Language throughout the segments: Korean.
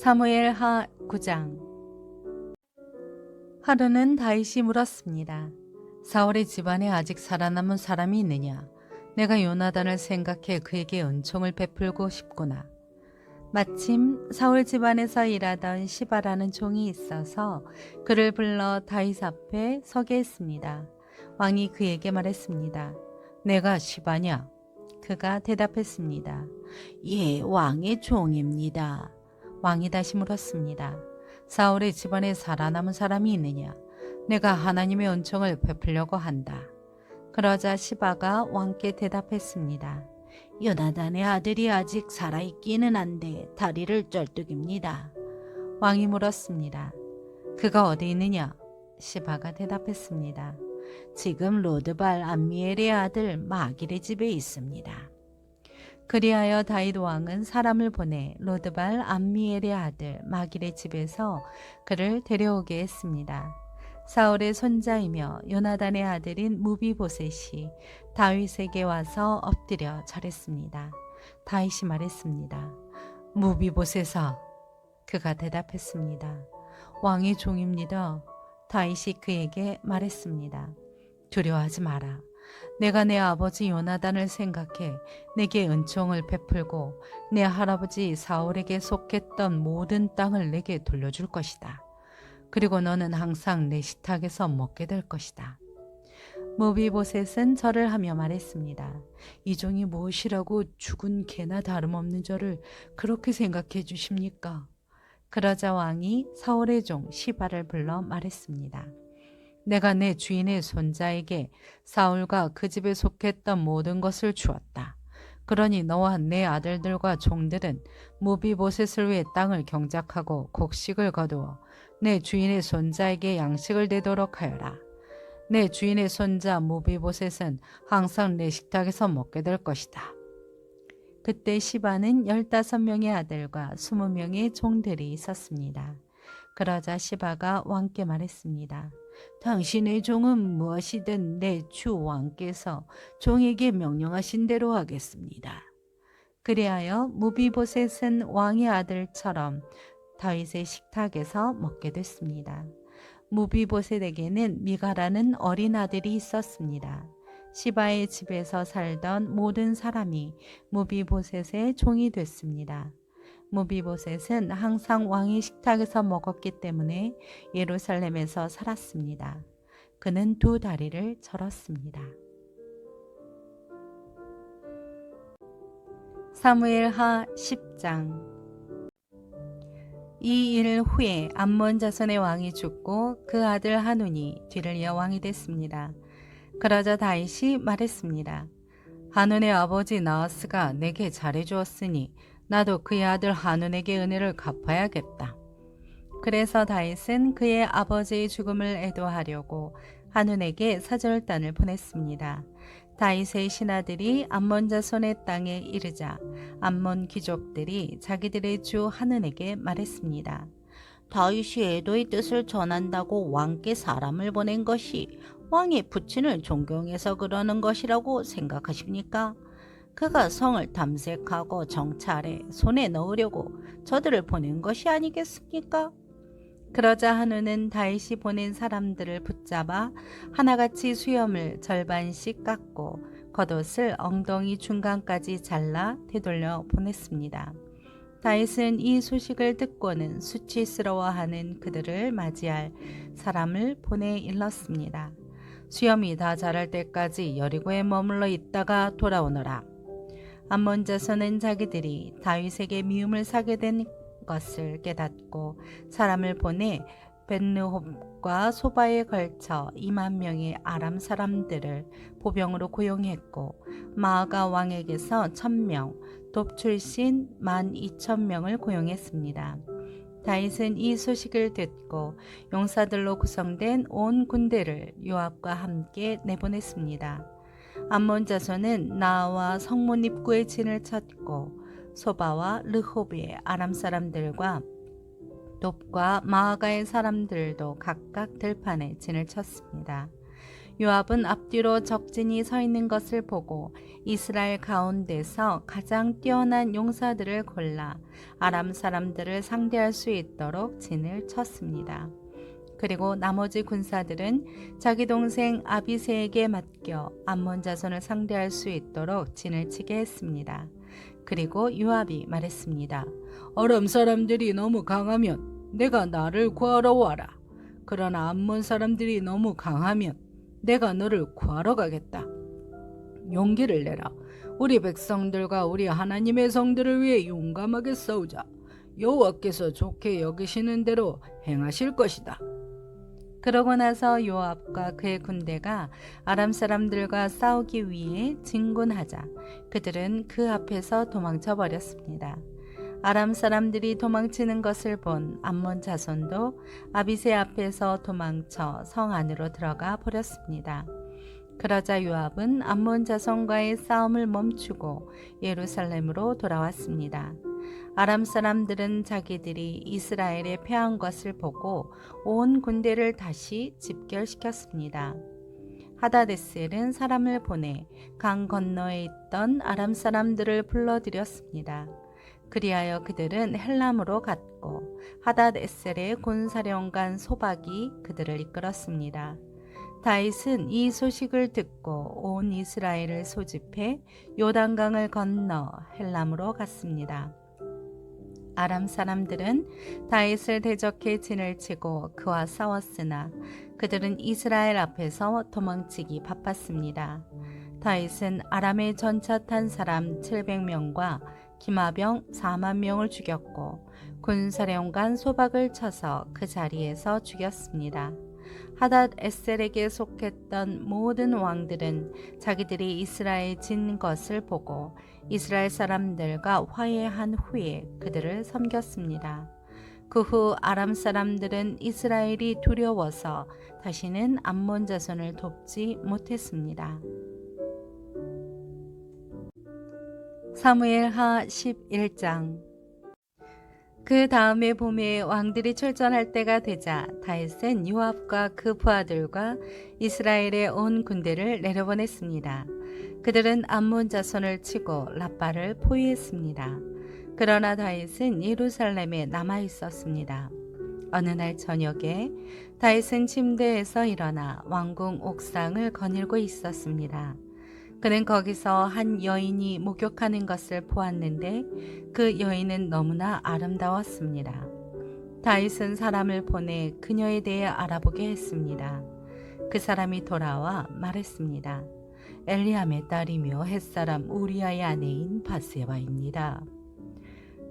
사무엘하 9장. 하루는 다윗이 물었습니다. 사울의 집안에 아직 살아남은 사람이 있느냐? 내가 요나단을 생각해 그에게 은총을 베풀고 싶구나. 마침 사울 집안에서 일하던 시바라는 종이 있어서 그를 불러 다윗 앞에 서게 했습니다. 왕이 그에게 말했습니다. 내가 시바냐? 그가 대답했습니다. 예, 왕의 종입니다. 왕이 다시 물었습니다. 사울의 집안에 살아남은 사람이 있느냐? 내가 하나님의 은총을 베풀려고 한다. 그러자 시바가 왕께 대답했습니다. 요나단의 아들이 아직 살아있기는 한데 다리를 쩔뚝입니다. 왕이 물었습니다. 그가 어디 있느냐? 시바가 대답했습니다. 지금 로드발 암미엘의 아들 마길의 집에 있습니다. 그리하여 다윗 왕은 사람을 보내 로드발 암미엘의 아들 마길의 집에서 그를 데려오게 했습니다. 사울의 손자이며 요나단의 아들인 무비보셋이 다윗에게 와서 엎드려 절했습니다. 다윗이 말했습니다. 무비보셋아. 그가 대답했습니다. 왕의 종입니다. 다윗이 그에게 말했습니다. 두려워하지 마라. 내가 내 아버지 요나단을 생각해 내게 은총을 베풀고 내 할아버지 사울에게 속했던 모든 땅을 내게 돌려줄 것이다. 그리고 너는 항상 내 식탁에서 먹게 될 것이다. 무비보셋은 절을 하며 말했습니다. 이 종이 무엇이라고 죽은 개나 다름없는 저를 그렇게 생각해 주십니까? 그러자 왕이 사울의 종 시바를 불러 말했습니다. 내가 내 주인의 손자에게 사울과 그 집에 속했던 모든 것을 주었다. 그러니 너와 내 아들들과 종들은 무비보셋을 위해 땅을 경작하고 곡식을 거두어 내 주인의 손자에게 양식을 내도록 하여라. 내 주인의 손자 무비보셋은 항상 내 식탁에서 먹게 될 것이다. 그때 시바는 15명의 아들과 20명의 종들이 있었습니다. 그러자 시바가 왕께 말했습니다. 당신의 종은 무엇이든 내 주 왕께서 종에게 명령하신 대로 하겠습니다. 그리하여 무비보셋은 왕의 아들처럼 다윗의 식탁에서 먹게 됐습니다. 무비보셋에게는 미가라는 어린 아들이 있었습니다. 시바의 집에서 살던 모든 사람이 무비보셋의 종이 됐습니다. 무비보셋은 항상 왕의 식탁에서 먹었기 때문에 예루살렘에서 살았습니다. 그는 2다리를 절었습니다. 사무엘하 10장. 이 일 후에 암몬 자손의 왕이 죽고 그 아들 하눈이 뒤를 이어 왕이 됐습니다. 그러자 다윗이 말했습니다. 하눈의 아버지 나하스가 내게 잘해주었으니 나도 그의 아들 하눈에게 은혜를 갚아야겠다. 그래서 다윗은 그의 아버지의 죽음을 애도하려고 하눈에게 사절단을 보냈습니다. 다윗의 신하들이 암몬 자손의 땅에 이르자 암몬 귀족들이 자기들의 주 하눈에게 말했습니다. 다윗이 애도의 뜻을 전한다고 왕께 사람을 보낸 것이 왕의 부친을 존경해서 그러는 것이라고 생각하십니까? 그가 성을 탐색하고 정찰해 손에 넣으려고 저들을 보낸 것이 아니겠습니까? 그러자 하눈은 다윗이 보낸 사람들을 붙잡아 하나같이 수염을 절반씩 깎고 겉옷을 엉덩이 중간까지 잘라 되돌려 보냈습니다. 다윗은 이 소식을 듣고는 수치스러워하는 그들을 맞이할 사람을 보내 일렀습니다. 수염이 다 자랄 때까지 여리고에 머물러 있다가 돌아오너라. 암몬 자손은 자기들이 다윗에게 미움을 사게 된 것을 깨닫고 사람을 보내 벳르홉과 소바에 걸쳐 2만 명의 아람 사람들을 보병으로 고용했고 마아가 왕에게서 1000명, 돕 출신 12,000명을 고용했습니다. 다윗은 이 소식을 듣고 용사들로 구성된 온 군대를 요압과 함께 내보냈습니다. 암몬 자손은 나와 성문 입구에 진을 쳤고 소바와 르호브의 아람 사람들과 돕과 마아가의 사람들도 각각 들판에 진을 쳤습니다. 요압은 앞뒤로 적진이 서 있는 것을 보고 이스라엘 가운데서 가장 뛰어난 용사들을 골라 아람 사람들을 상대할 수 있도록 진을 쳤습니다. 그리고 나머지 군사들은 자기 동생 아비새에게 맡겨 암몬 자손을 상대할 수 있도록 진을 치게 했습니다. 그리고 요압이 말했습니다. 아람 사람들이 너무 강하면 내가 나를 구하러 와라. 그러나 암몬 사람들이 너무 강하면 내가 너를 구하러 가겠다. 용기를 내라. 우리 백성들과 우리 하나님의 성들을 위해 용감하게 싸우자. 여호와께서 좋게 여기시는 대로 행하실 것이다. 그러고 나서 요압과 그의 군대가 아람 사람들과 싸우기 위해 진군하자 그들은 그 앞에서 도망쳐 버렸습니다. 아람 사람들이 도망치는 것을 본 암몬 자손도 아비새 앞에서 도망쳐 성 안으로 들어가 버렸습니다. 그러자 요압은 암몬 자손과의 싸움을 멈추고 예루살렘으로 돌아왔습니다. 아람 사람들은 자기들이 이스라엘에 패한 것을 보고 온 군대를 다시 집결시켰습니다. 하다데셀은 사람을 보내 강 건너에 있던 아람 사람들을 불러들였습니다. 그리하여 그들은 헬람으로 갔고 하닷에셀의 군사령관 소박이 그들을 이끌었습니다. 다윗은 이 소식을 듣고 온 이스라엘을 소집해 요단강을 건너 헬람으로 갔습니다. 아람 사람들은 다윗을 대적해 진을 치고 그와 싸웠으나 그들은 이스라엘 앞에서 도망치기 바빴습니다. 다윗은 아람의 전차 탄 사람 700명과 기마병 4만 명을 죽였고 군사령관 소박을 쳐서 그 자리에서 죽였습니다. 하닷에셀에게 속했던 모든 왕들은 자기들이 이스라엘 진 것을 보고 이스라엘 사람들과 화해한 후에 그들을 섬겼습니다. 그 후 아람 사람들은 이스라엘이 두려워서 다시는 암몬 자손을 돕지 못했습니다. 사무엘하 11장. 그 다음에 봄에 왕들이 출전할 때가 되자 다윗은 요압과 그 부하들과 이스라엘의 온 군대를 내려보냈습니다. 그들은 암몬 자손을 치고 라빠를 포위했습니다. 그러나 다윗은 예루살렘에 남아 있었습니다. 어느 날 저녁에 다윗은 침대에서 일어나 왕궁 옥상을 거닐고 있었습니다. 그는 거기서 한 여인이 목욕하는 것을 보았는데 그 여인은 너무나 아름다웠습니다. 다윗은 사람을 보내 그녀에 대해 알아보게 했습니다. 그 사람이 돌아와 말했습니다. 엘리암의 딸이며 햇사람 우리아의 아내인 바세바입니다.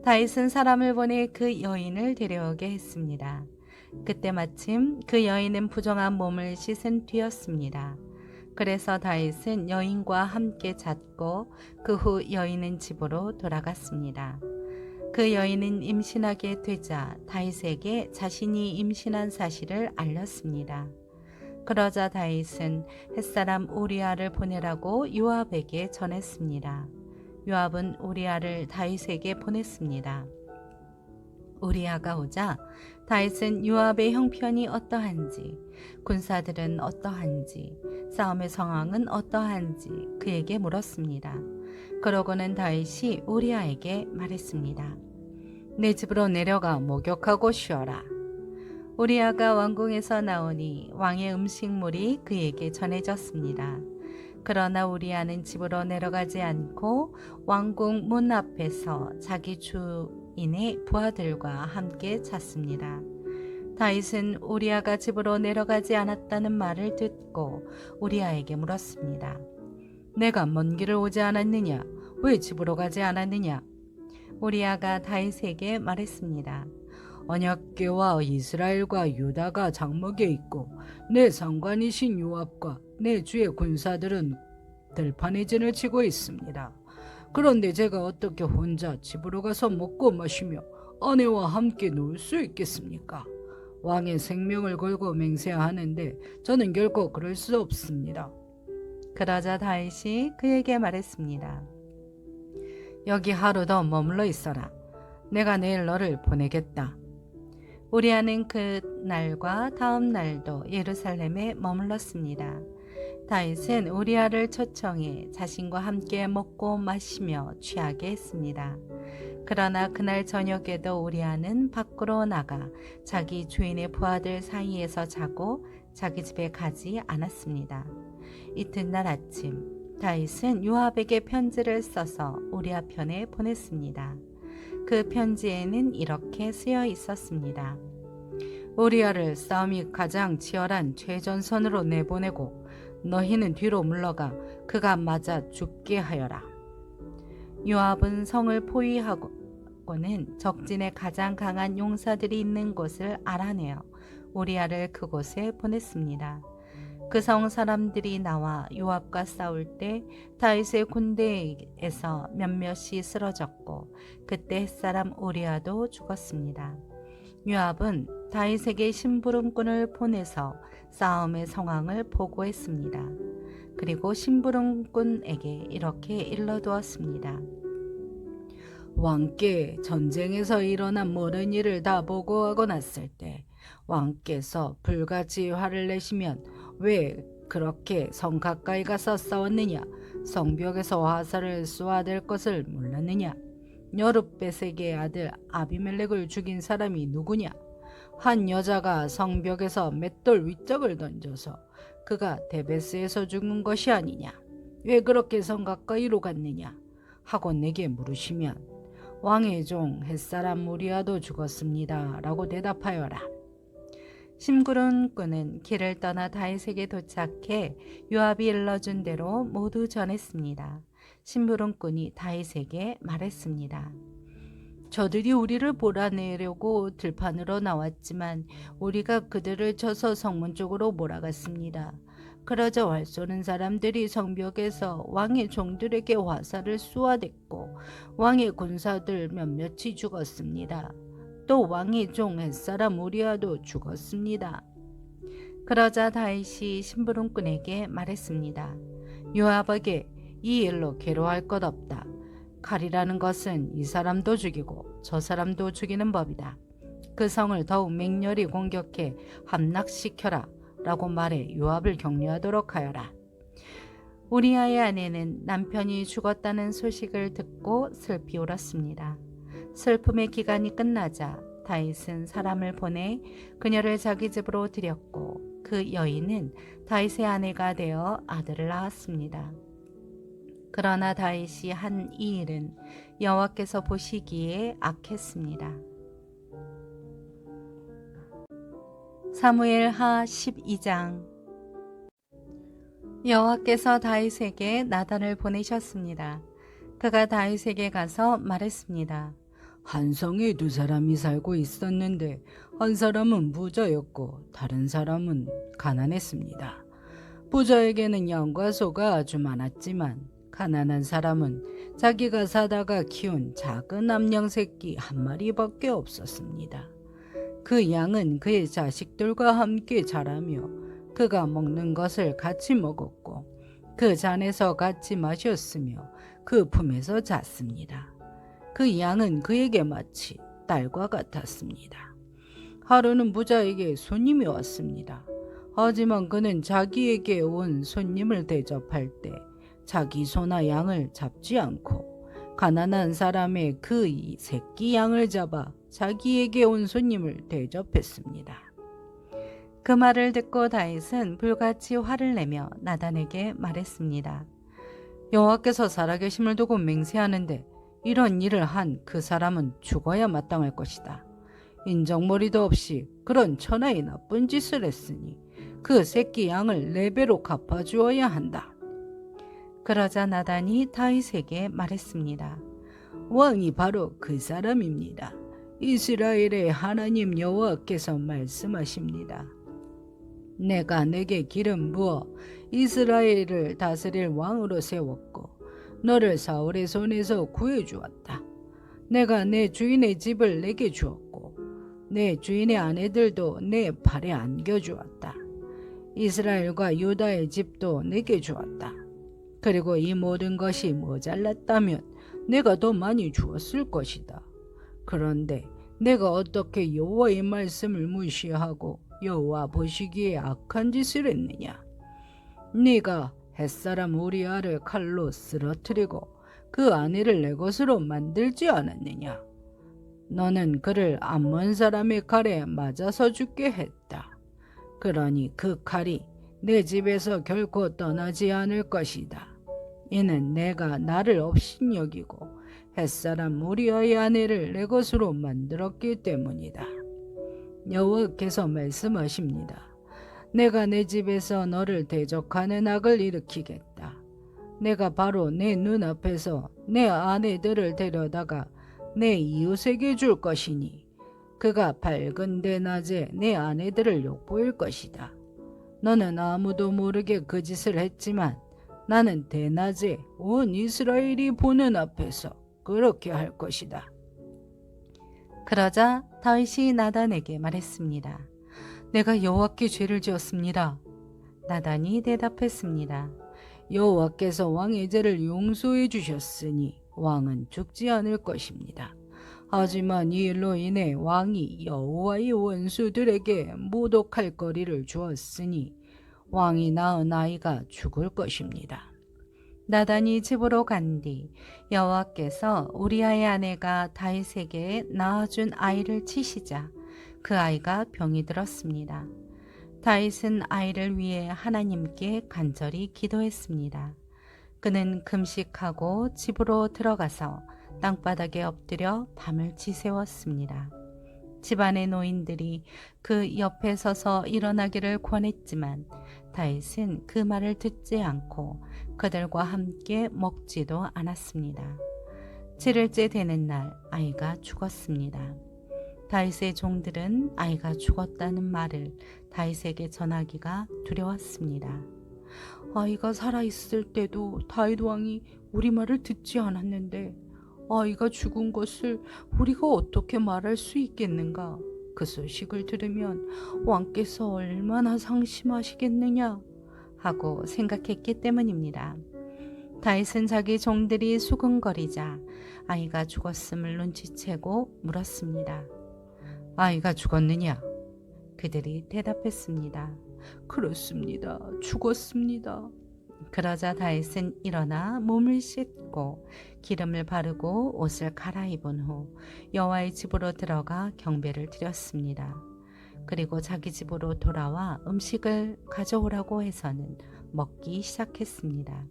다윗은 사람을 보내 그 여인을 데려오게 했습니다. 그때 마침 그 여인은 부정한 몸을 씻은 뒤였습니다. 그래서 다윗은 여인과 함께 잤고 그 후 여인은 집으로 돌아갔습니다. 그 여인은 임신하게 되자 다윗에게 자신이 임신한 사실을 알렸습니다. 그러자 다윗은 햇사람 우리아를 보내라고 요압에게 전했습니다. 요압은 우리아를 다윗에게 보냈습니다. 우리아가 오자 다윗은 요압의 형편이 어떠한지, 군사들은 어떠한지, 싸움의 상황은 어떠한지 그에게 물었습니다. 그러고는 다윗이 우리아에게 말했습니다. 내 집으로 내려가 목욕하고 쉬어라. 우리아가 왕궁에서 나오니 왕의 음식물이 그에게 전해졌습니다. 그러나 우리아는 집으로 내려가지 않고 왕궁 문 앞에서 자기 주인의 부하들과 함께 잤습니다. 다윗은 우리아가 집으로 내려가지 않았다는 말을 듣고 우리아에게 물었습니다. 내가 먼 길을 오지 않았느냐? 왜 집으로 가지 않았느냐? 우리아가 다윗에게 말했습니다. 언약궤와 이스라엘과 유다가 장막에 있고 내 상관이신 요압과 내 주의 군사들은 들판에 진을 치고 있습니다. 그런데 제가 어떻게 혼자 집으로 가서 먹고 마시며 아내와 함께 놀 수 있겠습니까? 왕의 생명을 걸고 맹세하는데 저는 결코 그럴 수 없습니다. 그러자 다윗이 그에게 말했습니다. 여기 하루 더 머물러 있어라. 내가 내일 너를 보내겠다. 우리아는 그 날과 다음 날도 예루살렘에 머물렀습니다. 다윗은 우리아를 초청해 자신과 함께 먹고 마시며 취하게 했습니다. 그러나 그날 저녁에도 우리아는 밖으로 나가 자기 주인의 부하들 사이에서 자고 자기 집에 가지 않았습니다. 이튿날 아침 다윗은 요압에게 편지를 써서 우리아 편에 보냈습니다. 그 편지에는 이렇게 쓰여 있었습니다. 우리아를 싸움이 가장 치열한 최전선으로 내보내고 너희는 뒤로 물러가 그가 맞아 죽게 하여라. 요압은 성을 포위하고는 적진에 가장 강한 용사들이 있는 곳을 알아내어 우리아를 그곳에 보냈습니다. 그 성 사람들이 나와 요압과 싸울 때 다윗의 군대에서 몇몇이 쓰러졌고 그때 햇사람 우리아도 죽었습니다. 요압은 다윗에게 심부름꾼을 보내서 싸움의 상황을 보고했습니다. 그리고 심부름꾼에게 이렇게 일러두었습니다. 왕께 전쟁에서 일어난 모든 일을 다 보고하고 났을 때 왕께서 불같이 화를 내시면 왜 그렇게 성 가까이 가서 싸웠느냐? 성벽에서 화살을 쏘아댈 것을 몰랐느냐? 여룻베색의 아들 아비멜렉을 죽인 사람이 누구냐? 한 여자가 성벽에서 맷돌 위쪽을 던져서 그가 데베스에서 죽은 것이 아니냐? 왜 그렇게 성 가까이로 갔느냐? 하고 내게 물으시면 왕의 종 햇사람 우리아도 죽었습니다 라고 대답하여라. 심부름꾼은 길을 떠나 다윗에게 도착해 요압이 일러준 대로 모두 전했습니다. 심부름꾼이 다윗에게 말했습니다. 저들이 우리를 몰아내려고 들판으로 나왔지만 우리가 그들을 쳐서 성문 쪽으로 몰아갔습니다. 그러자 활 쏘는 사람들이 성벽에서 왕의 종들에게 화살을 쏘아댔고 왕의 군사들 몇몇이 죽었습니다. 또 왕의 종 햇사람 우리아도 죽었습니다. 그러자 다윗이 심부름꾼에게 말했습니다. 요압에게 이 일로 괴로워할 것 없다. 칼이라는 것은 이 사람도 죽이고 저 사람도 죽이는 법이다. 그 성을 더욱 맹렬히 공격해 함락시켜라 라고 말해 요압을 격려하도록 하여라. 우리아의 아내는 남편이 죽었다는 소식을 듣고 슬피 울었습니다. 슬픔의 기간이 끝나자 다윗은 사람을 보내 그녀를 자기 집으로 들였고 그 여인은 다윗의 아내가 되어 아들을 낳았습니다. 그러나 다윗이 한 이 일은 여호와께서 보시기에 악했습니다. 사무엘하 12장. 여호와께서 다윗에게 나단을 보내셨습니다. 그가 다윗에게 가서 말했습니다. 한 성에 두 사람이 살고 있었는데 한 사람은 부자였고 다른 사람은 가난했습니다. 부자에게는 양과 소가 아주 많았지만 가난한 사람은 자기가 사다가 키운 작은 암양 새끼 한 마리밖에 없었습니다. 그 양은 그의 자식들과 함께 자라며 그가 먹는 것을 같이 먹었고 그 잔에서 같이 마셨으며 그 품에서 잤습니다. 그 양은 그에게 마치 딸과 같았습니다. 하루는 부자에게 손님이 왔습니다. 하지만 그는 자기에게 온 손님을 대접할 때 자기 소나 양을 잡지 않고 가난한 사람의 그 새끼 양을 잡아 자기에게 온 손님을 대접했습니다. 그 말을 듣고 다윗은 불같이 화를 내며 나단에게 말했습니다. 여호와께서 살아계심을 두고 맹세하는데 이런 일을 한 그 사람은 죽어야 마땅할 것이다. 인정머리도 없이 그런 천하의 나쁜 짓을 했으니 그 새끼 양을 4배로 갚아주어야 한다. 그러자 나단이 다윗에게 말했습니다. 왕이 바로 그 사람입니다. 이스라엘의 하나님 여호와께서 말씀하십니다. 내가 내게 기름 부어 이스라엘을 다스릴 왕으로 세웠고 너를 사울의 손에서 구해주었다. 내가 내 주인의 집을 내게 주었고 내 주인의 아내들도 내 팔에 안겨주었다. 이스라엘과 유다의 집도 내게 주었다. 그리고 이 모든 것이 모자랐다면 내가 더 많이 주었을 것이다. 그런데 내가 어떻게 여호와의 말씀을 무시하고 여호와 보시기에 악한 짓을 했느냐? 네가 햇사람 우리아를 칼로 쓰러뜨리고 그 아내를 내 것으로 만들지 않았느냐? 너는 그를 암몬 사람의 칼에 맞아서 죽게 했다. 그러니 그 칼이 내 집에서 결코 떠나지 않을 것이다. 이는 내가 나를 업신여기고 햇사람 우리아의 아내를 내 것으로 만들었기 때문이다. 여호와께서 말씀하십니다. 내가 내 집에서 너를 대적하는 악을 일으키겠다. 내가 바로 내 눈앞에서 내 아내들을 데려다가 내 이웃에게 줄 것이니 그가 밝은 대낮에 내 아내들을 욕보일 것이다. 너는 아무도 모르게 그 짓을 했지만 나는 대낮에 온 이스라엘이 보는 앞에서 그렇게 할 것이다. 그러자 다윗이 나단에게 말했습니다. 내가 여호와께 죄를 지었습니다. 나단이 대답했습니다. 여호와께서 왕의 죄를 용서해 주셨으니 왕은 죽지 않을 것입니다. 하지만 이 일로 인해 왕이 여호와의 원수들에게 모독할 거리를 주었으니 왕이 낳은 아이가 죽을 것입니다. 나단이 집으로 간 뒤 여호와께서 우리아의 아내가 다윗에게 낳아준 아이를 치시자 그 아이가 병이 들었습니다. 다윗은 아이를 위해 하나님께 간절히 기도했습니다. 그는 금식하고 집으로 들어가서 땅바닥에 엎드려 밤을 지새웠습니다. 집안의 노인들이 그 옆에 서서 일어나기를 권했지만 다윗은 그 말을 듣지 않고 그들과 함께 먹지도 않았습니다. 7일째 되는 날 아이가 죽었습니다. 다윗의 종들은 아이가 죽었다는 말을 다윗에게 전하기가 두려웠습니다. 아이가 살아있을 때도 다윗 왕이 우리 말을 듣지 않았는데 아이가 죽은 것을 우리가 어떻게 말할 수 있겠는가? 그 소식을 들으면 왕께서 얼마나 상심하시겠느냐 하고 생각했기 때문입니다. 다윗은 자기 종들이 수근거리자 아이가 죽었음을 눈치채고 물었습니다. 아이가 죽었느냐? 그들이 대답했습니다. 그렇습니다. 죽었습니다. 그러자 다윗은 일어나 몸을 씻고 기름을 바르고 옷을 갈아입은 후 여호와의 집으로 들어가 경배를 드렸습니다. 그리고 자기 집으로 돌아와 음식을 가져오라고 해서는 먹기 시작했습니다.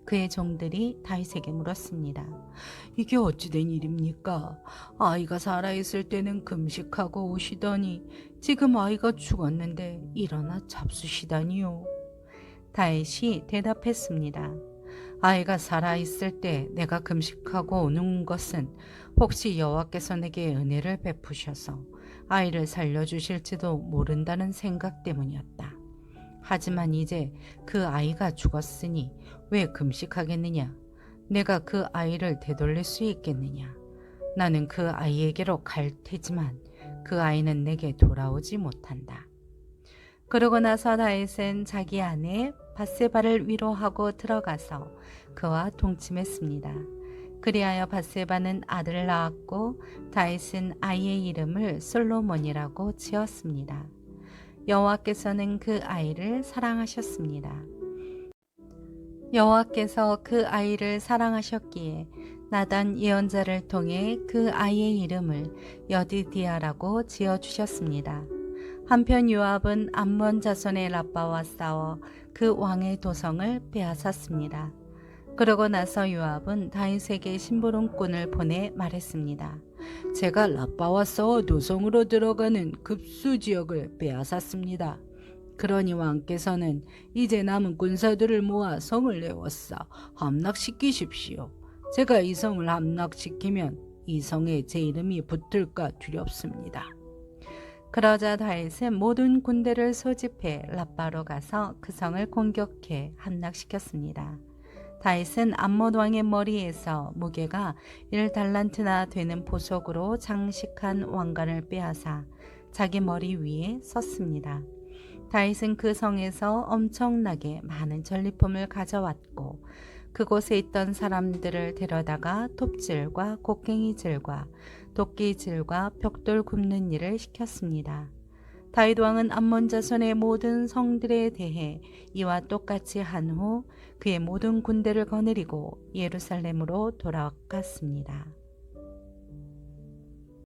그의 종들이 다윗에게 물었습니다. 이게 어찌된 일입니까? 아이가 살아있을 때는 금식하고 오시더니 지금 아이가 죽었는데 일어나 잡수시다니요. 다윗이 대답했습니다. 아이가 살아있을 때 내가 금식하고 오는 것은 혹시 여호와께서 내게 은혜를 베푸셔서 아이를 살려주실지도 모른다는 생각 때문이었다. 하지만 이제 그 아이가 죽었으니 왜 금식하겠느냐? 내가 그 아이를 되돌릴 수 있겠느냐? 나는 그 아이에게로 갈 테지만 그 아이는 내게 돌아오지 못한다. 그러고 나서 다윗은 자기 아내 밧세바를 위로하고 들어가서 그와 동침했습니다. 그리하여 밧세바는 아들을 낳았고 다윗은 아이의 이름을 솔로몬이라고 지었습니다. 여호와께서는 그 아이를 사랑하셨습니다. 여호와께서 그 아이를 사랑하셨기에 나단 예언자를 통해 그 아이의 이름을 여디디아라고 지어주셨습니다. 한편 요압은 암몬 자손의 라빠와 싸워 그 왕의 도성을 빼앗았습니다. 그러고 나서 요압은 다윗에게 심부름꾼을 보내 말했습니다. 제가 라빠와 싸워 도성으로 들어가는 급수 지역을 빼앗았습니다. 그러니 왕께서는 이제 남은 군사들을 모아 성을 내워싸 함락시키십시오. 제가 이 성을 함락시키면 이 성에 제 이름이 붙을까 두렵습니다. 그러자 다윗은 모든 군대를 소집해 라빠로 가서 그 성을 공격해 함락시켰습니다. 다윗은 암몬 왕의 머리에서 무게가 1달란트나 되는 보석으로 장식한 왕관을 빼앗아 자기 머리 위에 썼습니다. 다윗은 그 성에서 엄청나게 많은 전리품을 가져왔고 그곳에 있던 사람들을 데려다가 톱질과 곡괭이질과 도끼질과 벽돌 굽는 일을 시켰습니다. 다윗 왕은 암몬 자손의 모든 성들에 대해 이와 똑같이 한 후 그의 모든 군대를 거느리고 예루살렘으로 돌아갔습니다.